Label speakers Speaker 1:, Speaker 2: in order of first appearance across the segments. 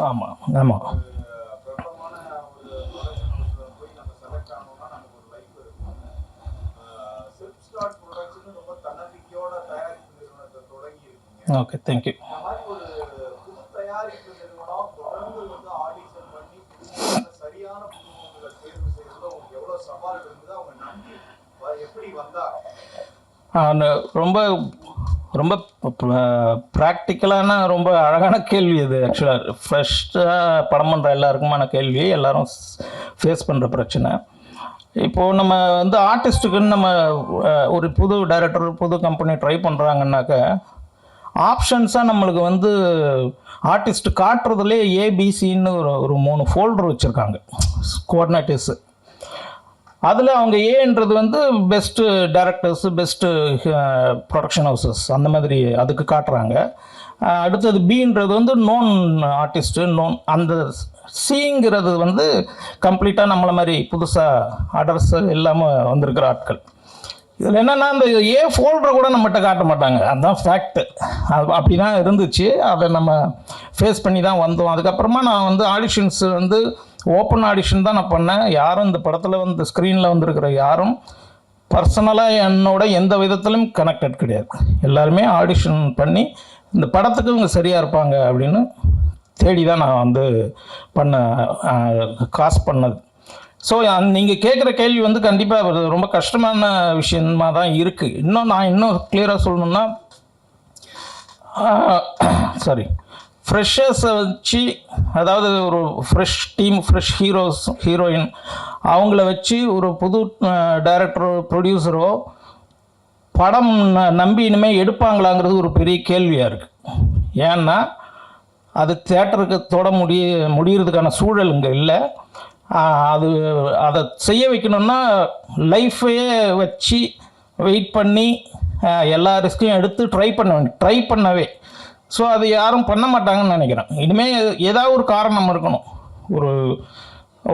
Speaker 1: ஆமாம் ஆமாம். Okay, thank you. ரொம்ப ரொம்ப ப்ராக்டிக்கலான ரொம்ப அழகான கேள்வி இது. ஆக்சுவலாக ஃப்ரெஷ்ஷாக படம் பண்ணுற எல்லாருக்குமான கேள்வி, எல்லோரும் ஃபேஸ் பண்ணுற பிரச்சனை. இப்போது நம்ம வந்து ஆர்டிஸ்ட்டுக்குன்னு நம்ம ஒரு புது டைரக்டர் புது கம்பெனி ட்ரை பண்ணுறாங்கன்னாக்க ஆப்ஷன்ஸாக நம்மளுக்கு வந்து ஆர்டிஸ்ட் காட்டுறதுலே ஏபிசின்னு ஒரு 3 ஃபோல்டர் வச்சுருக்காங்க, கோஆர்டினேட்டர்ஸு. அதில் அவங்க ஏன்றது வந்து best directors, best production houses அந்த மாதிரி அதுக்கு காட்டுறாங்க. அடுத்தது பின்றது வந்து நோன் ஆர்டிஸ்ட்டு, அந்த சிங்கிறது வந்து கம்ப்ளீட்டாக நம்மளை மாதிரி புதுசாக அட்ரஸ் இல்லாமல் வந்திருக்கிற ஆட்கள். இதில் என்னென்னா இந்த ஏ ஃபோல்டரை கூட நம்மகிட்ட காட்ட மாட்டாங்க, அதுதான் ஃபேக்ட்டு. அது அப்படி தான் இருந்துச்சு, அதை நம்ம ஃபேஸ் பண்ணி தான் வந்தோம். அதுக்கப்புறமா நான் வந்து ஆடிஷன்ஸ் வந்து ஓப்பன் ஆடிஷன் தான் நான் பண்ணேன். யாரும் இந்த படத்தில் வந்து ஸ்க்ரீனில் வந்துருக்கிற யாரும் பர்சனலாக என்னோட எந்த விதத்திலும் கனெக்டட் கிடையாது. எல்லாருமே ஆடிஷன் பண்ணி இந்த படத்துக்கு இவங்க சரியாக இருப்பாங்க அப்படின்னு தேடி தான் நான் வந்து காசு பண்ணது. ஸோ நீங்கள் கேட்குற கேள்வி வந்து கண்டிப்பாக ரொம்ப கஷ்டமான விஷயமாக தான் இருக்குது. இன்னும் கிளியராக சொல்லணுன்னா, ஃப்ரெஷர்ஸை வச்சு, அதாவது ஒரு ஃப்ரெஷ் டீம், ஃப்ரெஷ் ஹீரோயின் அவங்கள வச்சு ஒரு புது டைரக்டரோ ப்ரொடியூசரோ படம் நம்பி இனிமேல் எடுப்பாங்களாங்கிறது ஒரு பெரிய கேள்வியாக இருக்குது. ஏன்னா அது தியேட்டருக்கு முடியறதுக்கான சூழல் இங்கே இல்லை. அதை செய்ய வைக்கணுன்னா லைஃபையே வச்சு வெயிட் பண்ணி எல்லா ரிஸ்கையும் எடுத்து ட்ரை பண்ணவே. ஸோ அது யாரும் பண்ண மாட்டாங்கன்னு நினைக்கிறேன். இனிமேல் ஏதாவது ஒரு காரணம் இருக்கணும், ஒரு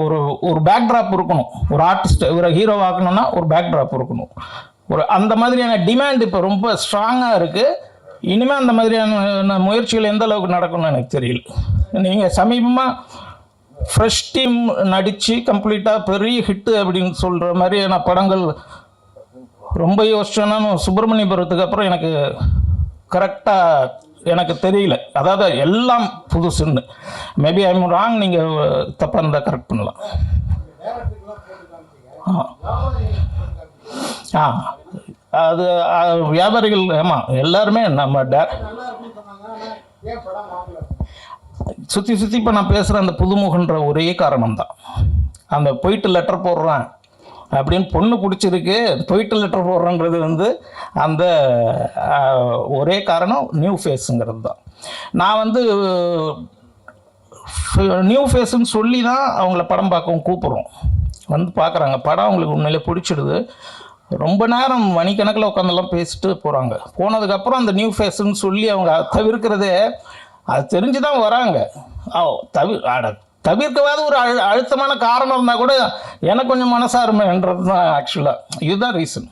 Speaker 1: ஒரு ஒரு பேக்ட்ராப் இருக்கணும். ஒரு ஆர்டிஸ்ட் ஒரு ஹீரோ ஆக்கணும்னா ஒரு பேக்ட்ராப் இருக்கணும். அந்த மாதிரியான டிமாண்ட் இப்போ ரொம்ப ஸ்ட்ராங்காக இருக்குது. இனிமேல் அந்த மாதிரியான முயற்சிகள் எந்த அளவுக்கு நடக்கும்னு எனக்கு தெரியல. நீங்கள் சமீபமாக ஃப்ரெஷ் டீம் நடித்து கம்ப்ளீட்டாக பெரிய ஹிட்டு அப்படின்னு சொல்கிற மாதிரியான படங்கள் ரொம்ப யோசிச்சோன்னா சுப்பிரமணியபுரத்துக்கு அப்புறம் எனக்கு கரெக்டாக எனக்கு தெரியல. அதாவது எல்லாம் புதுசுன்னு. மேபி ஐம் ராங், நீங்கள் தப்பாக இருந்தால் கரெக்ட் பண்ணலாம். அது வியாபாரிகள், ஆமாம், எல்லாருமே நம்ம சுற்றி இப்போ நான் பேசுகிற அந்த புதுமுகன்ற ஒரே காரணம்தான். அந்த போயிட்டு லெட்டர் போடுறான் அப்படின்னு பொண்ணு பிடிச்சிருக்கு, போயிட்டு லெட்டர் போடுறோன்றது வந்து அந்த ஒரே காரணம் நியூ ஃபேஸுங்கிறது தான். நான் வந்து நியூ ஃபேஸுன்னு சொல்லி தான் அவங்கள படம் பார்க்கவும் கூப்பிட்றோம். வந்து பார்க்குறாங்க, படம் அவங்களுக்கு உண்மையிலே பிடிச்சிடுது. ரொம்ப நேரம் மணிக்கணக்கில் உட்காந்தெல்லாம் பேசிட்டு போகிறாங்க. போனதுக்கப்புறம் அந்த நியூ ஃபேஸுன்னு சொல்லி அவங்க தவிர்க்கிறதே, அது தெரிஞ்சு தான் வராங்க. தவிர்க்கவாத ஒரு அழுத்தமான காரணம் இருந்தால் கூட எனக்கு கொஞ்சம் மனசாருமைன்றது தான். ஆக்சுவலாக இதுதான் ரீசன்.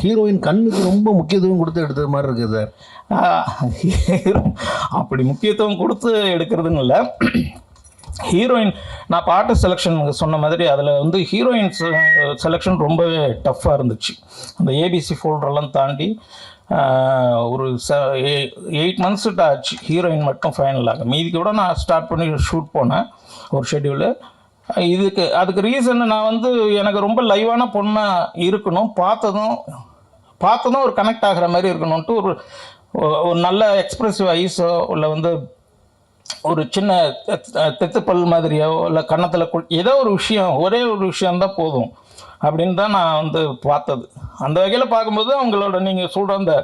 Speaker 2: ஹீரோயின் கண்ணுக்கு ரொம்ப முக்கியத்துவம் கொடுத்து எடுத்தது மாதிரி இருக்குது
Speaker 1: சார். அப்படி முக்கியத்துவம் கொடுத்து எடுக்கிறதுன்னு இல்லை. ஹீரோயின், நான் பாட்டு செலெக்ஷன் சொன்ன மாதிரி அதில் வந்து ஹீரோயின் செலெக்ஷன் ரொம்பவே டஃப்பாக இருந்துச்சு. அந்த ஏபிசி ஃபோல்டரெல்லாம் தாண்டி ஒரு 8 months ஆச்சு ஹீரோயின் மட்டும் ஃபைனலாக. மீதிக்கு கூட நான் ஸ்டார்ட் பண்ணி ஷூட் போனேன் ஒரு ஷெட்யூலு. அதுக்கு ரீசன் நான் வந்து எனக்கு ரொம்ப லைவான பொண்ணாக இருக்கணும், பார்த்ததும் ஒரு கனெக்ட் ஆகிற மாதிரி இருக்கணும்ன்ட்டு ஒரு நல்ல எக்ஸ்ப்ரெசிவ் ஐஸோ இல்லை வந்து ஒரு சின்ன தெத்துப்பல் மாதிரியோ இல்லை கன்னத்தில் ஏதோ ஒரு விஷயம், ஒரே ஒரு விஷயந்தான் போதும் அப்படின்னு தான் நான் வந்து பார்த்தது. அந்த வகையில் பார்க்கும்போது அவங்களோட நீங்கள் சொல்கிற அந்த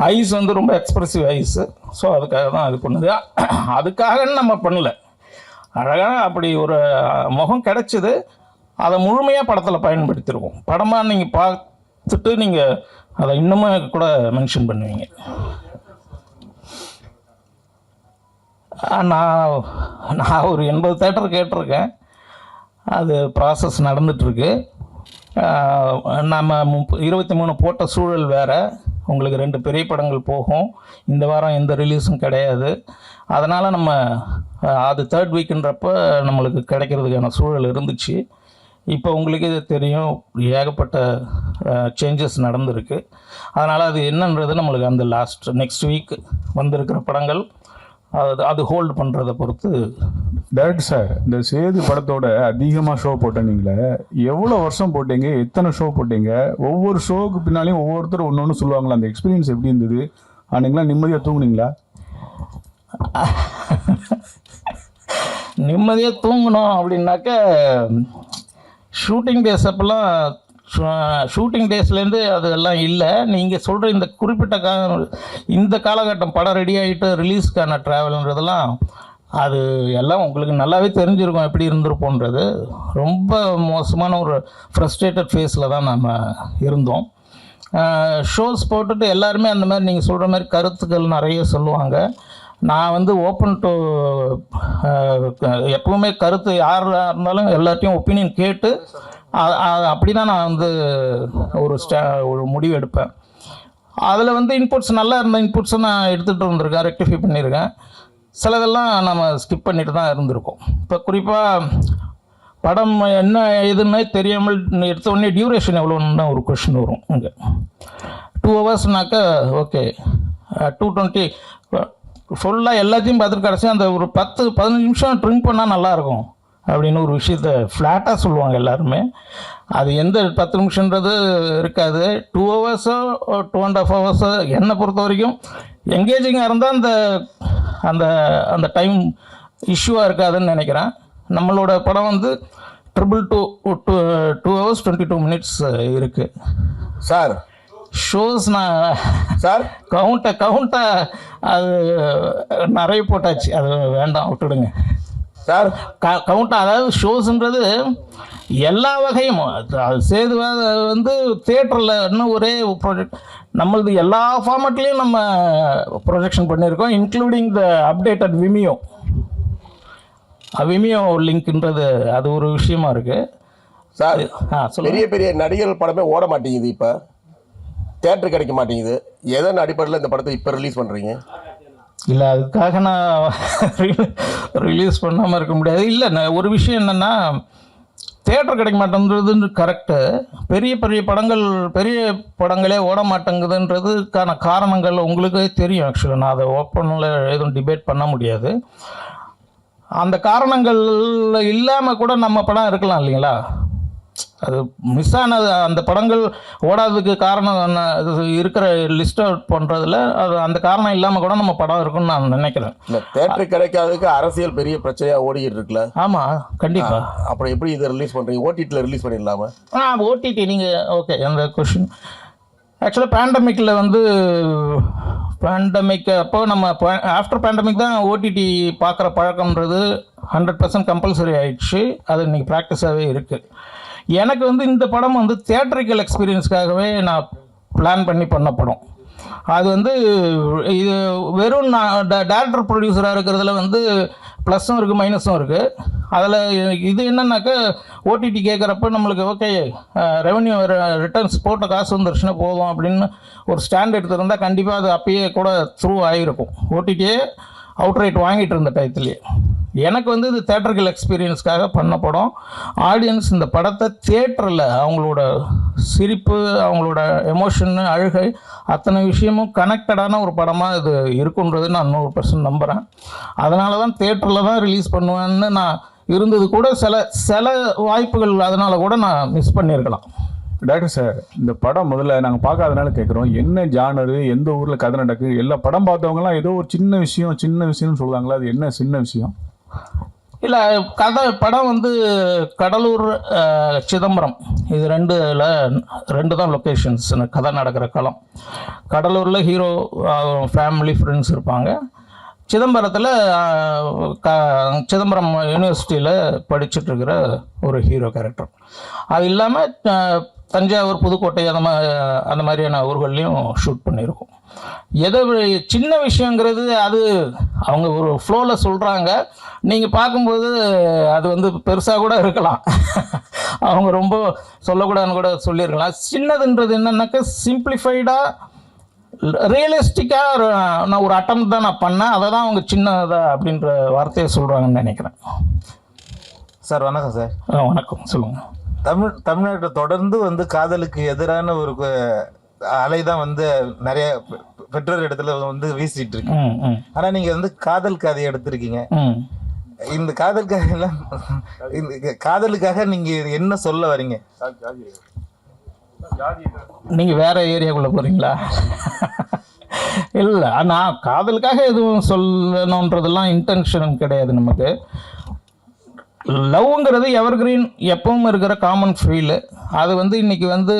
Speaker 1: ஐஸ் வந்து ரொம்ப எக்ஸ்ப்ரெசிவ் ஐஸு. ஸோ அதுக்காக தான் அது பண்ணுது. அதுக்காகன்னு நம்ம பண்ணல, அழகான அப்படி ஒரு முகம் கிடச்சிது. அதை முழுமையாக படத்தில் பயன்படுத்தியிருக்கோம். படமாக நீங்கள் பார்த்துட்டு நீங்கள் அதை இன்னுமே கூட மென்ஷன் பண்ணுவீங்க. நான் ஒரு 80 தேட்டர் கேட்டிருக்கேன். அது ப்ராசஸ் நடந்துகிட்ருக்கு. நம்ம 23 போட்ட சூழல் வேறு, உங்களுக்கு 2 பெரிய படங்கள் போகும். இந்த வாரம் எந்த ரிலீஸும் கிடையாது. அதனால் நம்ம அது 3rd வீக்குன்றப்ப நம்மளுக்கு கிடைக்கிறதுக்கான சூழல் இருந்துச்சு. இப்போ உங்களுக்கே இது தெரியும், ஏகப்பட்ட சேஞ்சஸ் நடந்திருக்கு. அதனால் அது என்னன்றது நம்மளுக்கு அந்த நெக்ஸ்ட் வீக் வந்திருக்கிற படங்கள் அது ஹோல்டு பண்ணுறதை பொறுத்து.
Speaker 3: டைரக்டர் சார், இந்த சேது படத்தோட அதிகமாக ஷோ போட்டீங்களே, எவ்வளோ வருஷம் போட்டீங்க, எத்தனை ஷோ போட்டீங்க? ஒவ்வொரு ஷோவுக்கு பின்னாலையும் ஒவ்வொருத்தரும் ஒன்று ஒன்று சொல்லுவாங்களா, அந்த எக்ஸ்பீரியன்ஸ் எப்படி இருந்தது? அன்றைக்கெலாம் நிம்மதியாக தூங்குனீங்களா?
Speaker 1: நிம்மதியாக தூங்கணும் அப்படின்னாக்க ஷூட்டிங் டேஸ் அப்போல்லாம் ஷூட்டிங் டேஸ்லேருந்து அதெல்லாம் இல்லை. நீங்கள் சொல்கிற இந்த குறிப்பிட்ட இந்த காலகட்டம் படம் ரெடி ஆகிட்டு ரிலீஸ்க்கான ட்ராவல்ன்றதெல்லாம் அது எல்லாம் உங்களுக்கு நல்லாவே தெரிஞ்சிருக்கும் எப்படி இருந்திருப்போன்றது. ரொம்ப மோசமான ஒரு ஃப்ரஸ்ட்ரேட்டட் ஃபேஸில் தான் நம்ம இருந்தோம். ஷோஸ் போட்டுட்டு எல்லாருமே அந்த மாதிரி நீங்கள் சொல்கிற மாதிரி கருத்துக்கள் நிறைய சொல்லுவாங்க. நான் வந்து ஓப்பன் டு எப்பவுமே கருத்து யாராக இருந்தாலும் எல்லாத்தையும் ஒப்பீனியன் கேட்டு அப்படி தான் நான் வந்து ஒரு முடிவு எடுப்பேன். அதில் வந்து இன்புட்ஸ் நல்லா இருந்த இன்புட்ஸை நான் எடுத்துகிட்டு வந்திருக்கேன், ரெக்டிஃபை பண்ணியிருக்கேன். சிலதெல்லாம் நம்ம ஸ்கிப் பண்ணிட்டு தான் இருந்திருக்கோம். இப்போ குறிப்பாக படம் என்ன எதுன்னே தெரியாமல் எடுத்த உடனே டியூரேஷன் எவ்வளோன்னு ஒரு கொஷின் வரும். இங்கே 2 ஹவர்ஸ்னாக்கா ஓகே 220 ஃபுல்லாக எல்லாத்தையும் பார்த்துட்டு கடைசி அந்த ஒரு 10-15 நிமிஷம் ட்ரிங்க் பண்ணால் நல்லாயிருக்கும் அப்படின்னு ஒரு விஷயத்த ஃப்ளாட்டாக சொல்லுவாங்க எல்லாருமே. அது எந்த 10 நிமிஷன்றது இருக்காது. 2 ஹவர்ஸோ 2.5 ஹவர்ஸோ என்னை பொறுத்த வரைக்கும் எங்கேஜிங்காக இருந்தால் அந்த அந்த டைம் இஷ்யூவாக இருக்காதுன்னு நினைக்கிறேன். நம்மளோட படம் வந்து 2 ஹவர்ஸ் 22 மினிட்ஸ் இருக்குது
Speaker 2: சார்.
Speaker 1: ஷோஸ் நான்
Speaker 2: சார்
Speaker 1: கவுண்ட்டை அது நிறைய போட்டாச்சு, அது வேண்டாம் விட்டுடுங்க
Speaker 2: சார்.
Speaker 1: கவுண்ட் அதாவது ஷோஸுன்றது எல்லா வகையும் அது சேது வந்து தியேட்டரில் இன்னும் ஒரே ப்ரொஜெக்ட் நம்மளது எல்லா ஃபார்மேட்லேயும் நம்ம ப்ரொஜெக்ஷன் பண்ணியிருக்கோம், இன்க்ளூடிங் த அப்டேட்டட் விமியோ லிங்க்ன்றது அது ஒரு விஷயமா இருக்குது
Speaker 2: சார்.
Speaker 1: பெரிய
Speaker 2: பெரிய நடிகர்கள் படமே ஓட மாட்டேங்குது, இப்போ தியேட்டர் கிடைக்க மாட்டேங்குது. எதன் அடிப்படையில் இந்த படத்தை இப்போ ரிலீஸ் பண்ணுறீங்க?
Speaker 1: இல்லை அதுக்காக நான் ரிலீஸ் பண்ணாமல் இருக்க முடியாது. இல்லை ஒரு விஷயம் என்னென்னா தியேட்டர் கிடைக்க மாட்டேங்கிறதுன்னு கரெக்டு. பெரிய படங்களே ஓட மாட்டேங்குதுன்றதுக்கான காரணங்கள் உங்களுக்கே தெரியும். ஆக்சுவலாக நான் அதை ஓப்பனில் எதுவும் டிபேட் பண்ண முடியாது. அந்த காரணங்கள் இல்லாமல் கூட நம்ம படம் இருக்கலாம் இல்லைங்களா? அது மிஸ் ஆனது அந்த படங்கள் ஓடாததுக்கு காரணம் இருக்கிற லிஸ்ட் அவுட் பண்ணுறதுல அது அந்த காரணம் இல்லாமல் கூட நம்ம படம் இருக்குன்னு நான் நினைக்கிறேன்.
Speaker 2: இல்லை தேட்டர் கிடைக்காததுக்கு அரசியல் பெரிய பிரச்சனையாக ஓடிக்கிட்டு இருக்குல்ல?
Speaker 1: ஆமாம் கண்டிப்பாக.
Speaker 2: அப்புறம் எப்படி இதை ரிலீஸ் பண்ணுறீங்க? ஓடிடியில் ரிலீஸ் பண்ணிடலாமா?
Speaker 1: ஓடிடி நீங்கள் ஓகே அந்த கொஷின் ஆக்சுவலாக பேண்டமிக்கில் வந்து அப்போ நம்ம ஆஃப்டர் பேண்டமிக் தான் ஓடிடி பார்க்குற பழக்கம்ன்றது 100% கம்பல்சரி ஆயிடுச்சு. அது இன்றைக்கி ப்ராக்டிஸாகவே இருக்குது. எனக்கு வந்து இந்த படம் வந்து தியேட்டரிக்கல் எக்ஸ்பீரியன்ஸ்க்காகவே நான் பிளான் பண்ண படம். அது வந்து இது வெறும் நான் டேரக்டர் ப்ரொடியூசராக இருக்கிறதுல வந்து ப்ளஸ்ஸும் இருக்குது மைனஸும் இருக்குது. அதில் இது என்னன்னாக்கா ஓடிடி கேட்குறப்ப நம்மளுக்கு ஓகே ரெவன்யூ ரிட்டர்ன்ஸ் போட்ட காசு வந்துருச்சுன்னா போதும் அப்படின்னு ஒரு ஸ்டாண்ட் எடுத்துருந்தால் கண்டிப்பாக அது அப்பயே கூட த்ரூ ஆகிருக்கும். ஓடிடியே அவுட்ரைட் வாங்கிட்டு இருந்த டயத்துலேயே. எனக்கு வந்து இது தேட்டர்கள் எக்ஸ்பீரியன்ஸ்க்காக பண்ண படம். ஆடியன்ஸ் இந்த படத்தை தியேட்டரில் அவங்களோட சிரிப்பு, அவங்களோட எமோஷன், அழுகை அத்தனை விஷயமும் கனெக்டடான ஒரு படமாக இது இருக்குன்றது நான் 100% நம்புகிறேன். அதனால தான் தியேட்டரில் தான் ரிலீஸ் பண்ணுவேன்னு நான் இருந்தது கூட சில வாய்ப்புகள் அதனால் கூட நான் மிஸ் பண்ணியிருக்கலாம்.
Speaker 3: டாக்டர் சார், இந்த படம் முதல்ல நாங்கள் பார்க்காதனால கேட்குறோம், என்ன ஜானரு, எந்த ஊரில் கதை நடக்கு? எல்லா படம் பார்த்தவங்களாம் ஏதோ ஒரு சின்ன விஷயம்னு சொல்லுவாங்களா? அது என்ன சின்ன விஷயம்?
Speaker 1: இல்லை படம் வந்து கடலூர், சிதம்பரம் இது ரெண்டு தான் லொக்கேஷன்ஸ் கதை நடக்கிற களம். கடலூரில் ஹீரோ ஃபேமிலி ஃப்ரெண்ட்ஸ் இருப்பாங்க. சிதம்பரத்தில் சிதம்பரம் யூனிவர்சிட்டியில் படிச்சுட்ருக்கிற ஒரு ஹீரோ கேரக்டர். அது இல்லாமல் தஞ்சாவூர், புதுக்கோட்டை அந்த மாதிரியான ஊர்கள்லையும் ஷூட் பண்ணியிருக்கோம். சின்ன விஷயங்கிறது அது அவங்க ஒரு ஃப்ளோவில் சொல்கிறாங்க. நீங்கள் பார்க்கும்போது அது வந்து பெருசாக கூட இருக்கலாம், அவங்க ரொம்ப சொல்லக்கூடாதுன்னு கூட சொல்லியிருக்கலாம். சின்னதுன்றது என்னன்னாக்கா சிம்பிளிஃபைடாக ரியலிஸ்டிக்காக நான் ஒரு அட்டம் தான் நான் பண்ணேன், அதை தான் அவங்க சின்னதா அப்படின்ற வார்த்தையை சொல்கிறாங்கன்னு நினைக்கிறேன்.
Speaker 4: சார் வணக்கம் சார்.
Speaker 1: வணக்கம், சொல்லுங்கள்.
Speaker 4: தமிழ்நாட்டில் தொடர்ந்து வந்து காதலுக்கு எதிரான ஒரு அலை தான் வந்து நிறைய பெற்றோர் இடத்துல வந்து வீசிட்டு இருக்கு. ஆனா நீங்க வந்து காதல் கதையை எடுத்திருக்கீங்க. இந்த காதல் கதையெல்லாம் இந்த காதலுக்காக நீங்க என்ன சொல்ல வரீங்க?
Speaker 1: நீங்க வேற ஏரியாக்குள்ள போறீங்களா? இல்லை, நான் காதலுக்காக எதுவும் சொல்லணுன்றதெல்லாம் இன்டென்ஷன் கிடையாது. நமக்கு லவ்ங்கிறது எவர்கிரீன், எப்பவும் இருக்கிற காமன் ஃபீலு. அது வந்து இன்றைக்கி வந்து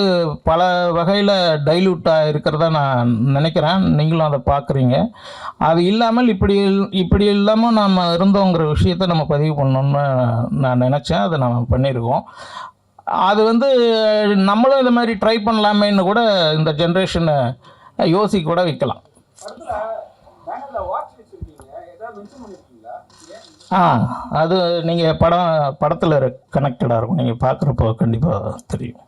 Speaker 1: பல வகையில் டைல்யூட்டாக இருக்கிறதா நான் நினைக்கிறேன். நீங்களும் அதை பார்க்குறீங்க. அது இல்லாமல் இப்படி இல்லாமல் நம்ம இருந்தோங்கிற விஷயத்தை நம்ம பதிவு பண்ணணும்னு நான் நினச்சேன். அதை நம்ம பண்ணியிருக்கோம். அது வந்து நம்மளும் இந்த மாதிரி ட்ரை பண்ணலாமேன்னு கூட இந்த ஜென்ரேஷனை யோசிக்க கூட வைக்கலாம். அது நீங்கள் படத்தில் கனெக்டடாக இருக்கும். நீங்கள் பார்க்குறப்போ கண்டிப்பாக தெரியும்.